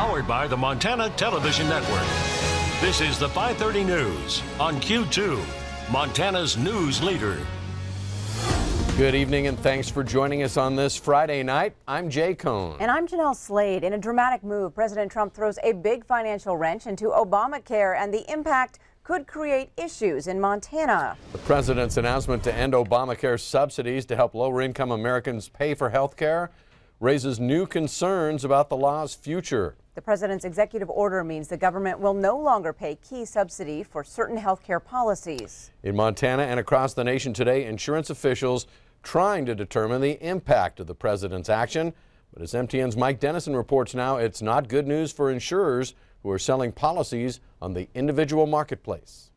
Powered by the Montana Television Network. This is the 530 News on Q2, Montana's news leader. Good evening and thanks for joining us on this Friday night. I'm Jay Cohn. And I'm Jeanelle Slade. In a dramatic move, President Trump throws a big financial wrench into Obamacare, and the impact could create issues in Montana. The president's announcement to end Obamacare subsidies to help lower-income Americans pay for health care raises new concerns about the law's future. The president's executive order means the government will no longer pay key subsidy for certain health care policies. In Montana and across the nation today, insurance officials trying to determine the impact of the president's action. But as MTN's Mike Dennison reports now, it's not good news for insurers who are selling policies on the individual marketplace.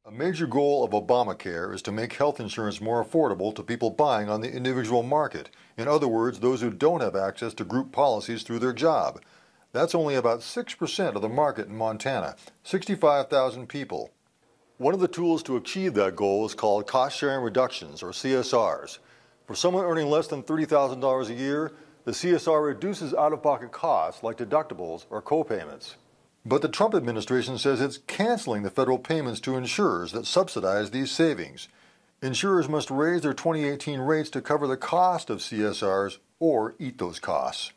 A major goal of Obamacare is to make health insurance more affordable to people buying on the individual market. In other words, those who don't have access to group policies through their job. That's only about 6% of the market in Montana, 65,000 people. One of the tools to achieve that goal is called cost-sharing reductions, or CSRs. For someone earning less than $30,000 a year, the CSR reduces out-of-pocket costs like deductibles or co-payments. But the Trump administration says it's canceling the federal payments to insurers that subsidize these savings. Insurers must raise their 2018 rates to cover the cost of CSRs or eat those costs.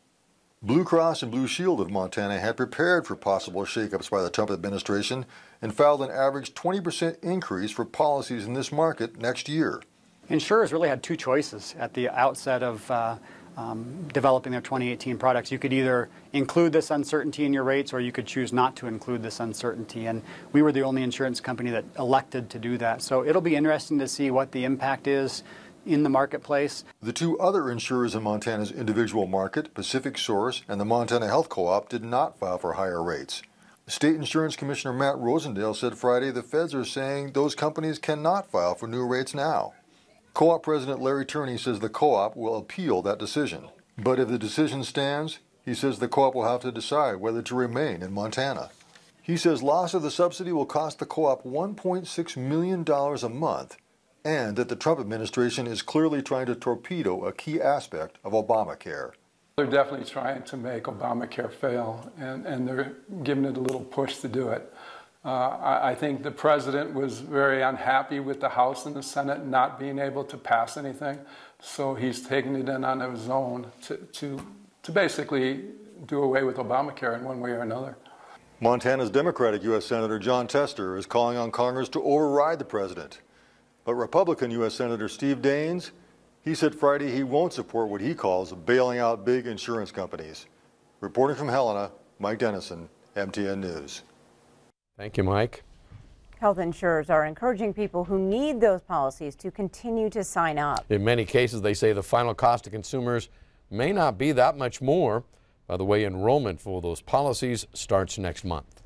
Blue Cross and Blue Shield of Montana had prepared for possible shakeups by the Trump administration and filed an average 20% increase for policies in this market next year. Insurers really had two choices at the outset of developing their 2018 products. You could either include this uncertainty in your rates, or you could choose not to include this uncertainty. And we were the only insurance company that elected to do that. So it'll be interesting to see what the impact is in the marketplace. The two other insurers in Montana's individual market, Pacific Source and the Montana Health Co-op, did not file for higher rates. State Insurance Commissioner Matt Rosendale said Friday the feds are saying those companies cannot file for new rates now. Co-op President Larry Turney says the co-op will appeal that decision. But if the decision stands, he says the co-op will have to decide whether to remain in Montana. He says loss of the subsidy will cost the co-op $1.6 million a month, and that the Trump administration is clearly trying to torpedo a key aspect of Obamacare. They're definitely trying to make Obamacare fail, and they're giving it a little push to do it. I think the president was very unhappy with the House and the Senate not being able to pass anything, so he's taking it in on his own to basically do away with Obamacare in one way or another. Montana's Democratic U.S. Senator John Tester is calling on Congress to override the president. But Republican U.S. Senator Steve Daines, he said Friday he won't support what he calls bailing out big insurance companies. Reporting from Helena, Mike Dennison, MTN News. Thank you, Mike. Health insurers are encouraging people who need those policies to continue to sign up. In many cases, they say the final cost to consumers may not be that much more. By the way, enrollment for those policies starts next month.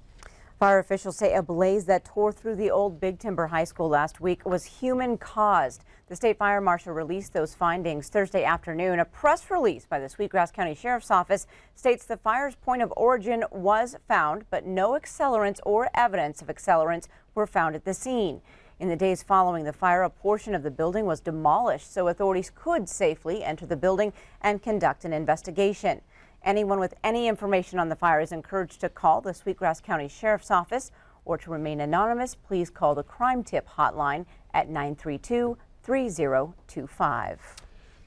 Fire officials say a blaze that tore through the old Big Timber High School last week was human-caused. The state fire marshal released those findings Thursday afternoon. A press release by the Sweetgrass County Sheriff's Office states the fire's point of origin was found, but no accelerants or evidence of accelerants were found at the scene. In the days following the fire, a portion of the building was demolished so authorities could safely enter the building and conduct an investigation. Anyone with any information on the fire is encouraged to call the Sweetgrass County Sheriff's Office, or to remain anonymous, please call the Crime Tip hotline at 932-3025.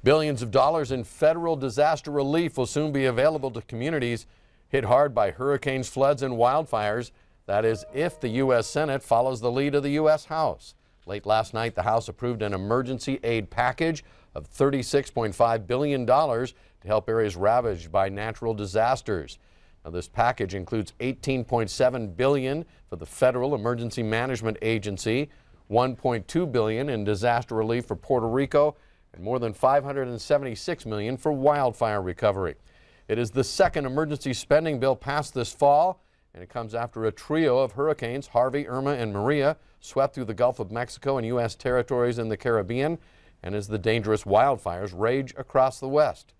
Billions of dollars in federal disaster relief will soon be available to communities hit hard by hurricanes, floods, and wildfires. That is, if the U.S. Senate follows the lead of the U.S. House. Late last night, the House approved an emergency aid package of $36.5 billion to help areas ravaged by natural disasters. Now, this package includes $18.7 billion for the Federal Emergency Management Agency, $1.2 billion in disaster relief for Puerto Rico, and more than $576 million for wildfire recovery. It is the second emergency spending bill passed this fall, and it comes after a trio of hurricanes, Harvey, Irma, and Maria, swept through the Gulf of Mexico and U.S. territories in the Caribbean, and as the dangerous wildfires rage across the West.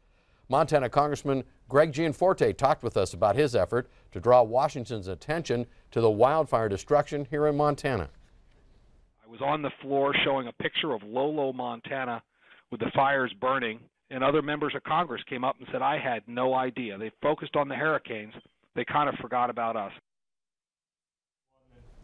Montana Congressman Greg Gianforte talked with us about his effort to draw Washington's attention to the wildfire destruction here in Montana. I was on the floor showing a picture of Lolo, Montana, with the fires burning, and other members of Congress came up and said I had no idea. They focused on the hurricanes, they kind of forgot about us.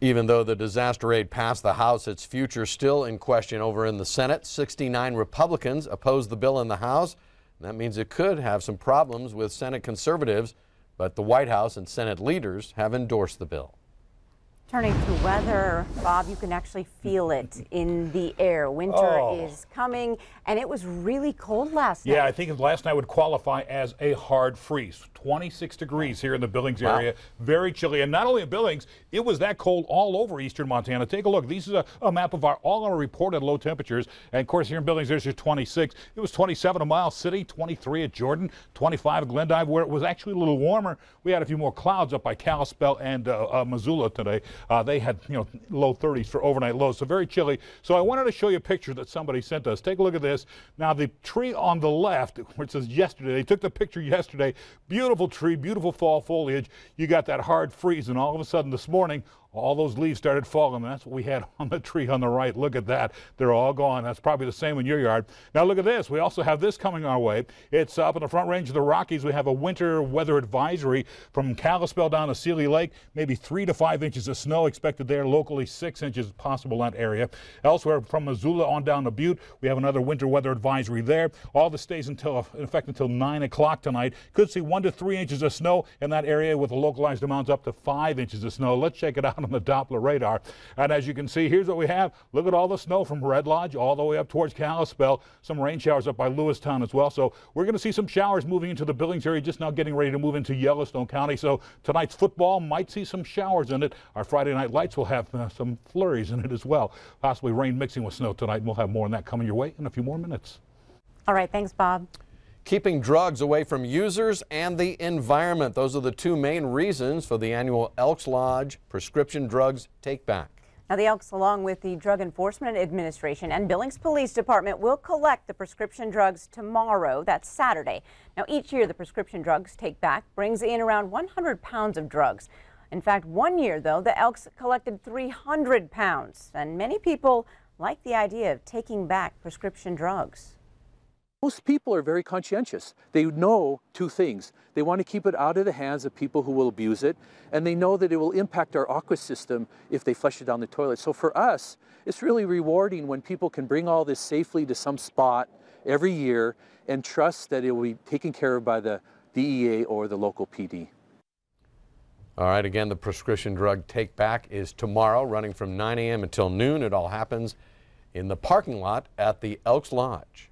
Even though the disaster aid passed the House, its future still in question over in the Senate. 69 Republicans opposed the bill in the House. That means it could have some problems with Senate conservatives, but the White House and Senate leaders have endorsed the bill. Turning to weather, Bob, you can actually feel it in the air. Winter is coming, and it was really cold last night. Yeah, I think last night would qualify as a hard freeze. 26 degrees here in the Billings area. Very chilly. And not only in Billings, it was that cold all over eastern Montana. Take a look. This is a map of all our reported low temperatures. And of course, here in Billings, there's your 26. It was 27 at Miles City, 23 at Jordan, 25 at Glendive, where it was actually a little warmer. We had a few more clouds up by Kalispell and Missoula today. They had, low 30s for overnight lows, so very chilly. So I wanted to show you a picture that somebody sent us. Take a look at this. Now, the tree on the left, where it says yesterday, they took the picture yesterday. Beautiful tree, beautiful fall foliage. You got that hard freeze, and all of a sudden this morning, all those leaves started falling. That's what we had on the tree on the right. Look at that. They're all gone. That's probably the same in your yard. Now look at this. We also have this coming our way. It's up in the Front Range of the Rockies. We have a winter weather advisory from Kalispell down to Seeley Lake. Maybe 3 to 5 inches of snow expected there. Locally 6 inches possible in that area. Elsewhere from Missoula on down to Butte, we have another winter weather advisory there. All this stays in effect until 9 o'clock tonight. Could see 1 to 3 inches of snow in that area with the localized amounts up to 5 inches of snow. Let's check it out on the Doppler radar. And as you can see, here's what we have. Look at all the snow from Red Lodge all the way up towards Kalispell. Some rain showers up by Lewistown as well. So we're going to see some showers moving into the Billings area, just now getting ready to move into Yellowstone County. So tonight's football might see some showers in it. Our Friday night lights will have some flurries in it as well. Possibly rain mixing with snow tonight. And we'll have more on that coming your way in a few more minutes. All right. Thanks, Bob. Keeping drugs away from users and the environment. Those are the two main reasons for the annual Elks Lodge Prescription Drugs Take Back. Now, the Elks, along with the Drug Enforcement Administration and Billings Police Department, will collect the prescription drugs tomorrow. That's Saturday. Now, each year, the Prescription Drugs Take Back brings in around 100 pounds of drugs. In fact, one year, though, the Elks collected 300 pounds. And many people like the idea of taking back prescription drugs. Most people are very conscientious. They know two things. They want to keep it out of the hands of people who will abuse it, and they know that it will impact our aqua system if they flush it down the toilet. So for us, it's really rewarding when people can bring all this safely to some spot every year and trust that it will be taken care of by the DEA or the local PD. All right, again, the prescription drug take back is tomorrow, running from 9 a.m. until noon. It all happens in the parking lot at the Elks Lodge.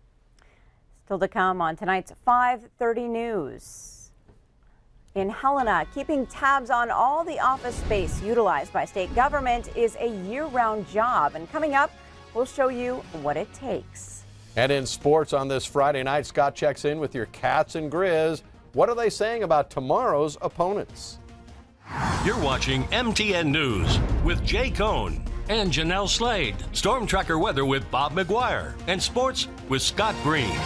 Still to come on tonight's 5:30 news. In Helena, keeping tabs on all the office space utilized by state government is a year-round job. And coming up, we'll show you what it takes. And in sports on this Friday night, Scott checks in with your Cats and Grizz. What are they saying about tomorrow's opponents? You're watching MTN News with Jay Cohn and Jeanelle Slade. Storm Tracker weather with Bob McGuire. And sports with Scott Green.